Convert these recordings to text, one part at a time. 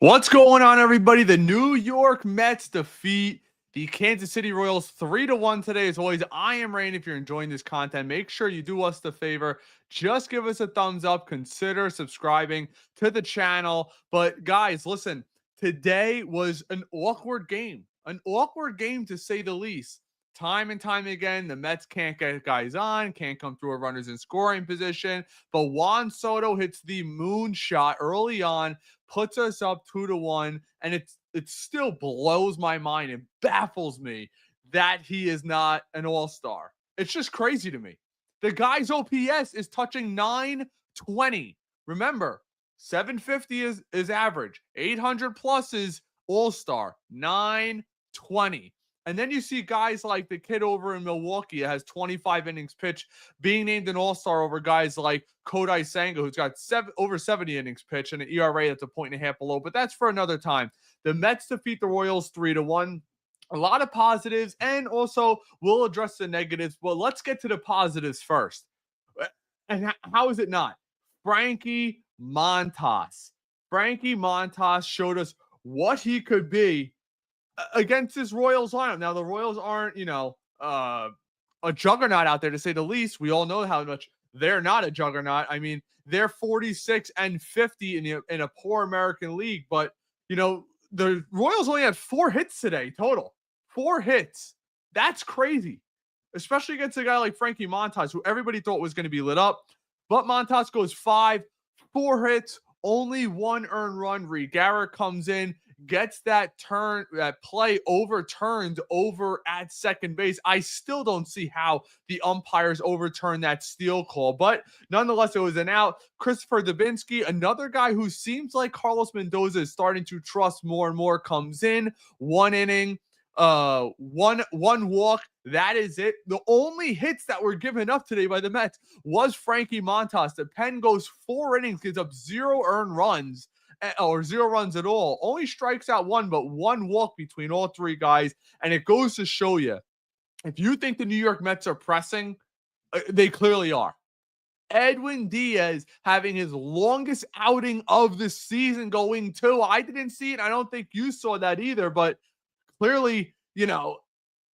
What's going on, everybody? The New York Mets defeat the Kansas City Royals 3-1 today. As always, I am Rain. If you're enjoying this content, make sure you do us the favor. Just give us a thumbs up. Consider subscribing to the channel. But guys, listen, today was an awkward game. An awkward game, to say the least. Time and time again, the Mets can't get guys on, can't come through a runners in scoring position. But Juan Soto hits the moonshot early on, puts us up 2-1, and it still blows my mind and baffles me that he is not an all-star. It's just crazy to me. The guy's OPS is touching 920. Remember, 750 is average. 800 plus is all-star. 920. And then you see guys like the kid over in Milwaukee that has 25 innings pitched being named an all-star over guys like Kodai Senga, who's got over 70 innings pitched and an ERA that's a point and a half below. But that's for another time. The Mets defeat the Royals 3-1. A lot of positives, and also we'll address the negatives. But let's get to the positives first. And how is it not? Frankie Montas. Frankie Montas showed us what he could be against this Royals lineup. Now, the Royals aren't, a juggernaut out there, to say the least. We all know how much they're not a juggernaut. I mean, they're 46-50 in a poor American league. But, the Royals only had 4 hits today total. 4 hits. That's crazy, especially against a guy like Frankie Montas, who everybody thought was going to be lit up. But Montas goes 4 hits, only 1 earned run. Reed Garrett comes in, gets that play overturned over at second base. I still don't see how the umpires overturned that steal call, but nonetheless, it was an out. Christopher Dubinsky, another guy who seems like Carlos Mendoza is starting to trust more and more, comes in, 1 inning, one walk. That is it. The only hits that were given up today by the Mets was Frankie Montas. The pen goes 4 innings, gives up 0 earned runs, or 0 runs at all. Only strikes out 1, but 1 walk between all 3 guys. And it goes to show you, if you think the New York Mets are pressing, they clearly are. Edwin Diaz having his longest outing of the season, going 2. I didn't see it. I don't think you saw that either, but clearly,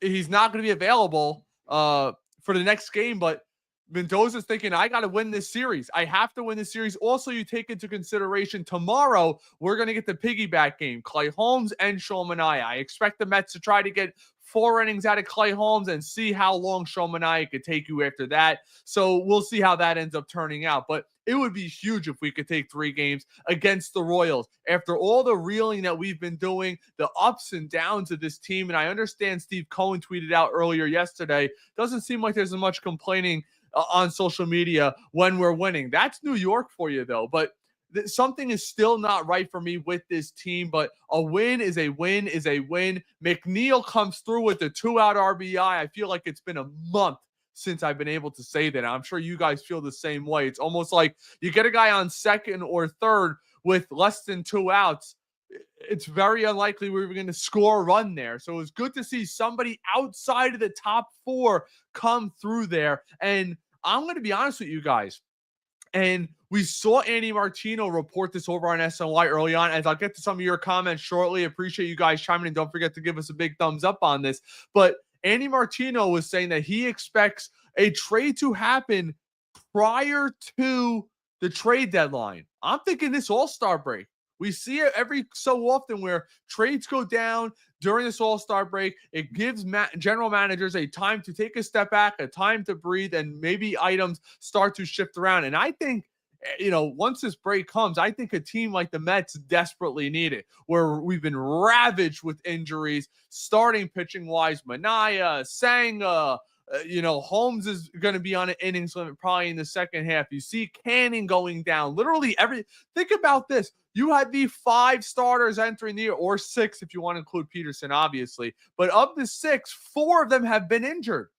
he's not going to be available for the next game. But Mendoza's thinking, I got to win this series. I have to win this series. Also, you take into consideration tomorrow, we're going to get the piggyback game, Clay Holmes and Sean Manaea. I expect the Mets to try to get 4 innings out of Clay Holmes and see how long Sean Manaea could take you after that. So we'll see how that ends up turning out. But it would be huge if we could take 3 games against the Royals. After all the reeling that we've been doing, the ups and downs of this team, and I understand Steve Cohen tweeted out earlier yesterday, doesn't seem like there's much complaining on social media when we're winning. That's New York for you, though. But something is still not right for me with this team, but a win is a win is a win. McNeil comes through with the 2-out RBI. I feel like it's been a month since I've been able to say that. I'm sure you guys feel the same way. It's almost like you get a guy on second or third with less than 2 outs. It's very unlikely we're going to score a run there. So it was good to see somebody outside of the top 4 come through there. And I'm going to be honest with you guys. And we saw Andy Martino report this over on SNY early on, as I'll get to some of your comments shortly. Appreciate you guys chiming in. Don't forget to give us a big thumbs up on this. But Andy Martino was saying that he expects a trade to happen prior to the trade deadline. I'm thinking this All-Star break. We see it every so often where trades go down during this All-Star break. It gives general managers a time to take a step back, a time to breathe, and maybe items start to shift around. And I think, once this break comes, I think a team like the Mets desperately need it, where we've been ravaged with injuries, starting pitching-wise, Manaea, Senga, Holmes is going to be on an innings limit probably in the second half. You see Canning going down. Literally think about this. You had the 5 starters entering the year, or 6 if you want to include Peterson, obviously. But of the 6, 4 of them have been injured.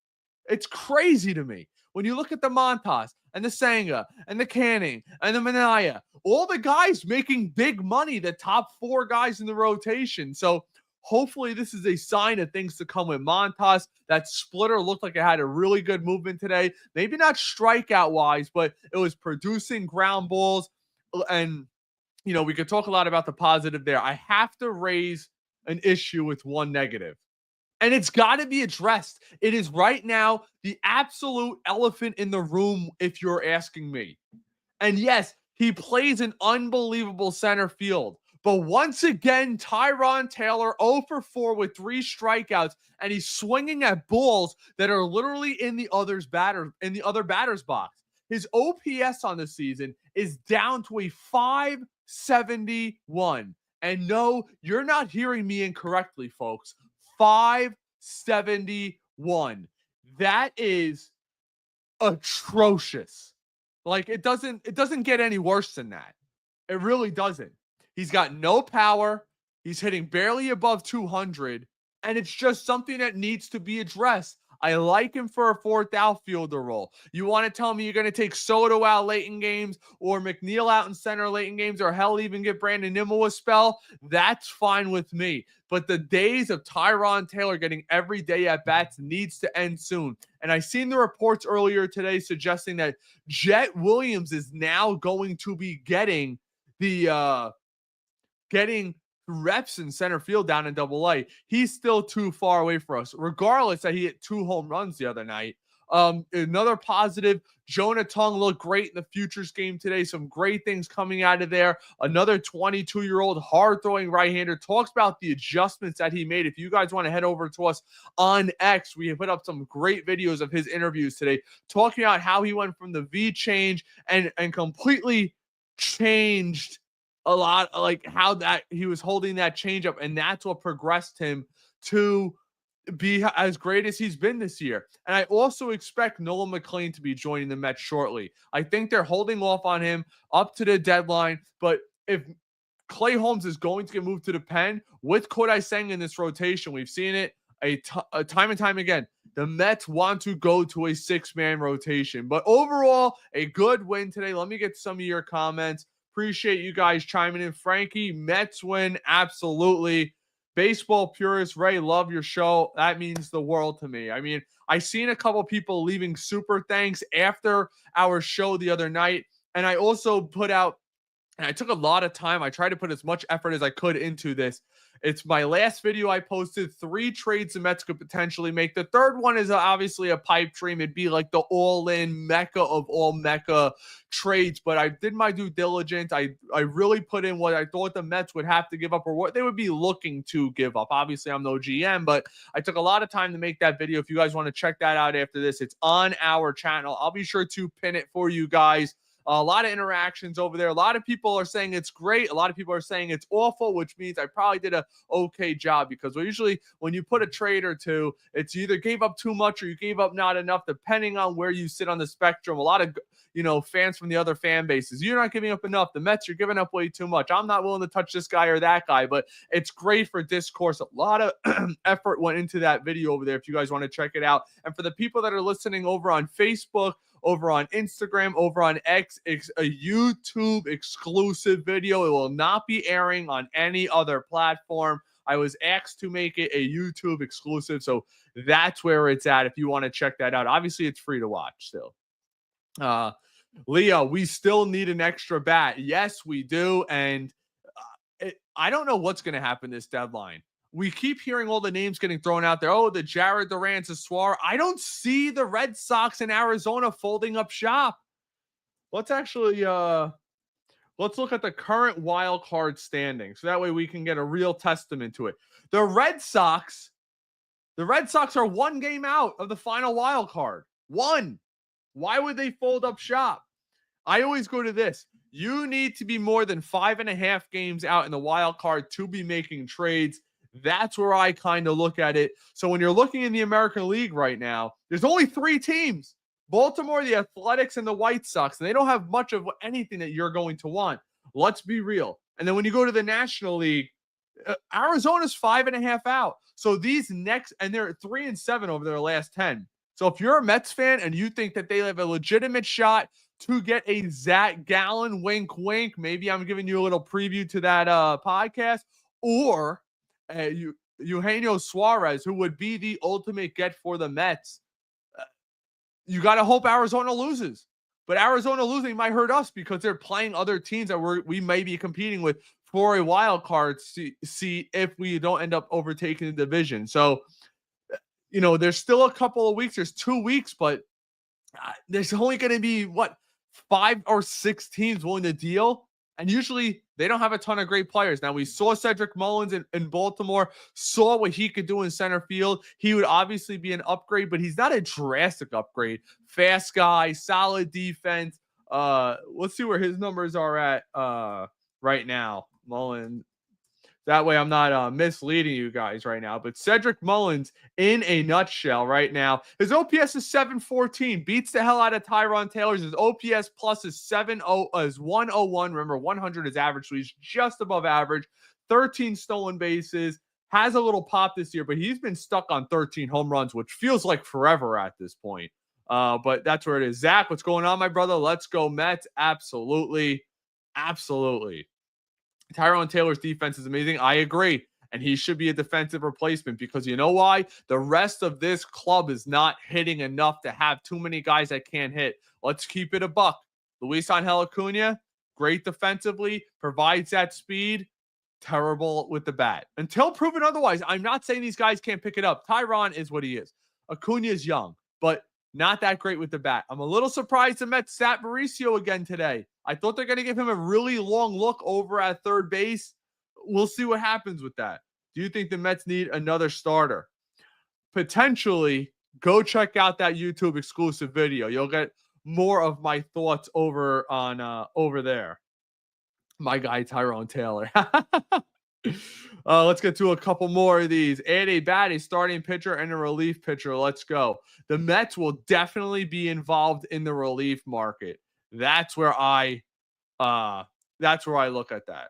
It's crazy to me. When you look at the Montas and the Senga and the Canning and the Manaea, all the guys making big money, the top 4 guys in the rotation. So hopefully this is a sign of things to come with Montas. That splitter looked like it had a really good movement today. Maybe not strikeout-wise, but it was producing ground balls. And we could talk a lot about the positive there. I have to raise an issue with one negative, and it's got to be addressed. It is right now the absolute elephant in the room, if you're asking me. And yes, he plays an unbelievable center field. But once again, Tyrone Taylor 0 for 4 with 3 strikeouts, and he's swinging at balls that are literally in the other batter's box. His OPS on the season is down to a 571. And no, you're not hearing me incorrectly, folks. 571. That is atrocious. Like it doesn't get any worse than that. It really doesn't. He's got no power. He's hitting barely above 200, and it's just something that needs to be addressed. I like him for a fourth outfielder role. You want to tell me you're going to take Soto out late in games or McNeil out in center late in games or hell even get Brandon Nimmo a spell? That's fine with me. But the days of Tyrone Taylor getting every day at bats needs to end soon. And I seen the reports earlier today suggesting that Jet Williams is now going to be getting reps in center field down in Double-A. He's still too far away for us. Regardless that he hit 2 home runs the other night. Another positive, Jonah Tung looked great in the futures game today. Some great things coming out of there. Another 22-year-old hard-throwing right-hander talks about the adjustments that he made. If you guys want to head over to us on X, we have put up some great videos of his interviews today talking about how he went from the V change and completely changed a lot, like how that he was holding that changeup, and that's what progressed him to be as great as he's been this year. And I also expect Nolan McLean to be joining the Mets shortly. I think they're holding off on him up to the deadline, but if Clay Holmes is going to get moved to the pen with Kodai Senga in this rotation, we've seen it time and time again. The Mets want to go to a 6-man rotation. But overall, a good win today. Let me get some of your comments. Appreciate you guys chiming in. Frankie, Mets win. Absolutely. Baseball purist, Ray, love your show. That means the world to me. I mean, I seen a couple people leaving super thanks after our show the other night. And I also put out, and I took a lot of time. I tried to put as much effort as I could into this. It's my last video I posted. 3 trades the Mets could potentially make. The third one is obviously a pipe dream. It'd be like the all-in mecca of all mecca trades. But I did my due diligence. I really put in what I thought the Mets would have to give up or what they would be looking to give up. Obviously, I'm no GM, but I took a lot of time to make that video. If you guys want to check that out after this, it's on our channel. I'll be sure to pin it for you guys. A lot of interactions over there. A lot of people are saying it's great. A lot of people are saying it's awful, which means I probably did a okay job, because usually when you put a trade or two, it's you either gave up too much or you gave up not enough, depending on where you sit on the spectrum. A lot of fans from the other fan bases, you're not giving up enough. The Mets, you're giving up way too much. I'm not willing to touch this guy or that guy, but it's great for discourse. A lot of effort went into that video over there if you guys want to check it out. And for the people that are listening over on Facebook, over on Instagram, over on X, it's a YouTube exclusive video. It will not be airing on any other platform. I was asked to make it a YouTube exclusive, so that's where it's at if you want to check that out. Obviously, it's free to watch still. Leo, we still need an extra bat. Yes, we do. And I don't know what's going to happen this deadline. We keep hearing all the names getting thrown out there. Oh, the Jared Durant's, the Suarez. I don't see the Red Sox in Arizona folding up shop. Let's actually let's look at the current wild card standing, so that way we can get a real testament to it. The Red Sox are 1 game out of the final wild card. 1. Why would they fold up shop? I always go to this. You need to be more than 5.5 games out in the wild card to be making trades. That's where I kind of look at it. So when you're looking in the American League right now, there's only 3 teams. Baltimore, the Athletics, and the White Sox. And they don't have much of anything that you're going to want. Let's be real. And then when you go to the National League, Arizona's 5.5 out. So these next, and they're 3-7 over their last 10. So if you're a Mets fan and you think that they have a legitimate shot to get a Zach Gallen, wink, wink, maybe I'm giving you a little preview to that podcast, or Eugenio Suarez, who would be the ultimate get for the Mets, you got to hope Arizona loses. But Arizona losing might hurt us because they're playing other teams that we may be competing with for a wild card seat if we don't end up overtaking the division. So, there's still a couple of weeks. There's 2 weeks, but there's only going to be 5 or 6 teams willing to deal. And usually they don't have a ton of great players. Now, we saw Cedric Mullins in Baltimore, saw what he could do in center field. He would obviously be an upgrade, but he's not a drastic upgrade. Fast guy, solid defense. Let's see where his numbers are at right now. Mullins. That way I'm not misleading you guys right now. But Cedric Mullins, in a nutshell right now, his OPS is 714. Beats the hell out of Tyrone Taylor's. His OPS plus is 101. Remember, 100 is average, so he's just above average. 13 stolen bases. Has a little pop this year, but he's been stuck on 13 home runs, which feels like forever at this point. But that's where it is. Zach, what's going on, my brother? Let's go Mets. Absolutely. Absolutely. Tyrone Taylor's defense is amazing. I agree. And he should be a defensive replacement because you know why? The rest of this club is not hitting enough to have too many guys that can't hit. Let's keep it a buck. Luis Angel Acuna, great defensively, provides that speed. Terrible with the bat. Until proven otherwise, I'm not saying these guys can't pick it up. Tyrone is what he is. Acuna is young, but not that great with the bat. I'm a little surprised the Mets sat Mauricio again today. I thought they're going to give him a really long look over at third base. We'll see what happens with that. Do you think the Mets need another starter? Potentially, go check out that YouTube exclusive video. You'll get more of my thoughts over there. My guy, Tyrone Taylor. Let's get to a couple more of these. Add a bat, a starting pitcher, and a relief pitcher. Let's go. The Mets will definitely be involved in the relief market. That's where I look at that.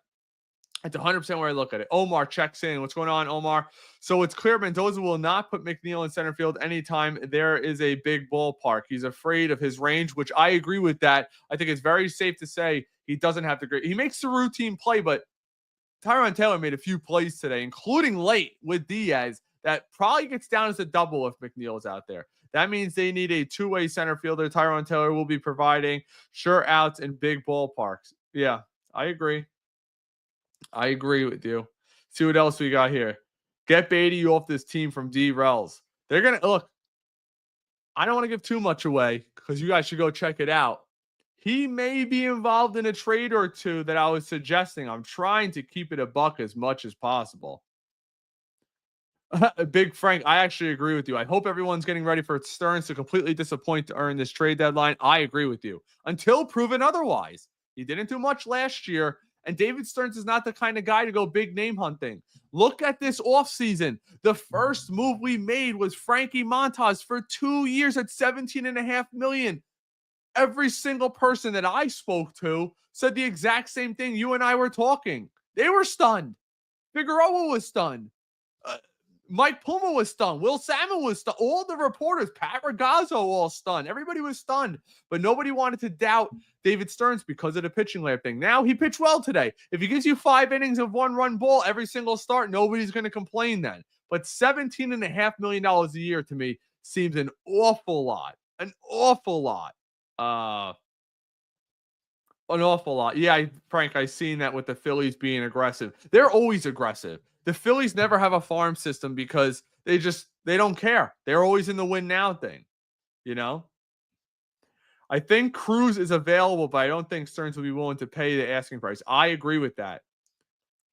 It's 100% where I look at it. Omar checks in. What's going on, Omar? So it's clear Mendoza will not put McNeil in center field anytime there is a big ballpark. He's afraid of his range, which I agree with that. I think it's very safe to say he doesn't have the great. He makes the routine play, but Tyrone Taylor made a few plays today, including late with Diaz, that probably gets down as a double if McNeil is out there. That means they need a two-way center fielder. Tyrone Taylor will be providing sure outs in big ballparks. Yeah, I agree. I agree with you. See what else we got here. Get Beatty off this team from D-Rels. They're going to, look, I don't want to give too much away because you guys should go check it out. He may be involved in a trade or two that I was suggesting. I'm trying to keep it a buck as much as possible. Big Frank, I actually agree with you. I hope everyone's getting ready for Stearns to completely disappoint to earn this trade deadline. I agree with you. Until proven otherwise. He didn't do much last year, and David Stearns is not the kind of guy to go big name hunting. Look at this offseason. The first move we made was Frankie Montas for 2 years at $17.5 million. Every single person that I spoke to said the exact same thing. You and I were talking. They were stunned. Figueroa was stunned. Mike Puma was stunned. Will Salmon was stunned. All the reporters, Pat Ragazzo, all stunned. Everybody was stunned. But nobody wanted to doubt David Stearns because of the pitching lab thing. Now, he pitched well today. If he gives you 5 innings of one-run ball every single start, nobody's going to complain then. But $17.5 million a year to me seems an awful lot. An awful lot. An awful lot. Yeah, Frank, I've seen that with the Phillies being aggressive. They're always aggressive. The Phillies never have a farm system because they don't care. They're always in the win now thing, you know? I think Cruz is available, but I don't think Stearns will be willing to pay the asking price. I agree with that.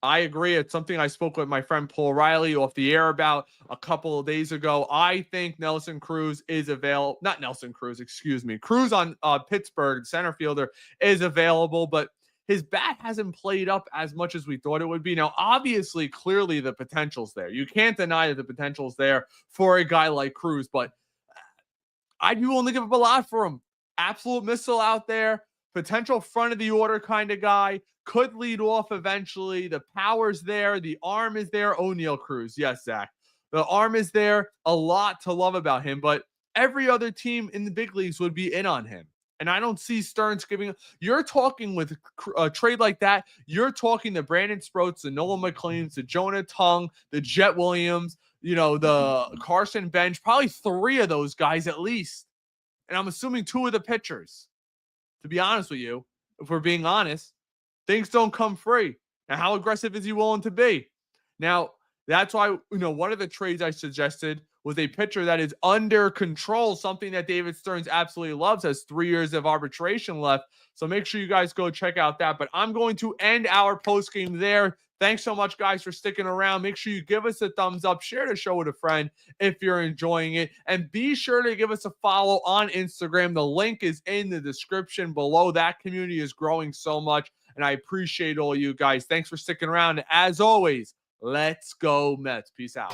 I agree. It's something I spoke with my friend Paul Riley off the air about a couple of days ago. I think Nelson Cruz is available. Not Nelson Cruz, excuse me. Cruz on Pittsburgh, center fielder, is available, but his bat hasn't played up as much as we thought it would be. Now, obviously, clearly the potential's there. You can't deny that the potential's there for a guy like Cruz, but I'd be willing to give up a lot for him. Absolute missile out there, potential front of the order kind of guy, could lead off eventually. The power's there. The arm is there. O'Neal Cruz. Yes, Zach. The arm is there. A lot to love about him, but every other team in the big leagues would be in on him. And I don't see Stearns giving. You're talking with a trade like that. You're talking the Brandon Sproats, the Nolan McLeans, the Jonah Tung, the Jet Williams, the Carson Bench, probably 3 of those guys at least. And I'm assuming 2 of the pitchers. to be honest with you, if we're being honest, things don't come free. And how aggressive is he willing to be? Now, that's why, one of the trades I suggested was a pitcher that is under control, something that David Stearns absolutely loves, has 3 years of arbitration left. So make sure you guys go check out that. But I'm going to end our post game there. Thanks so much, guys, for sticking around. Make sure you give us a thumbs up, share the show with a friend if you're enjoying it, and be sure to give us a follow on Instagram. The link is in the description below. That community is growing so much, and I appreciate all you guys. Thanks for sticking around. As always, let's go Mets. Peace out.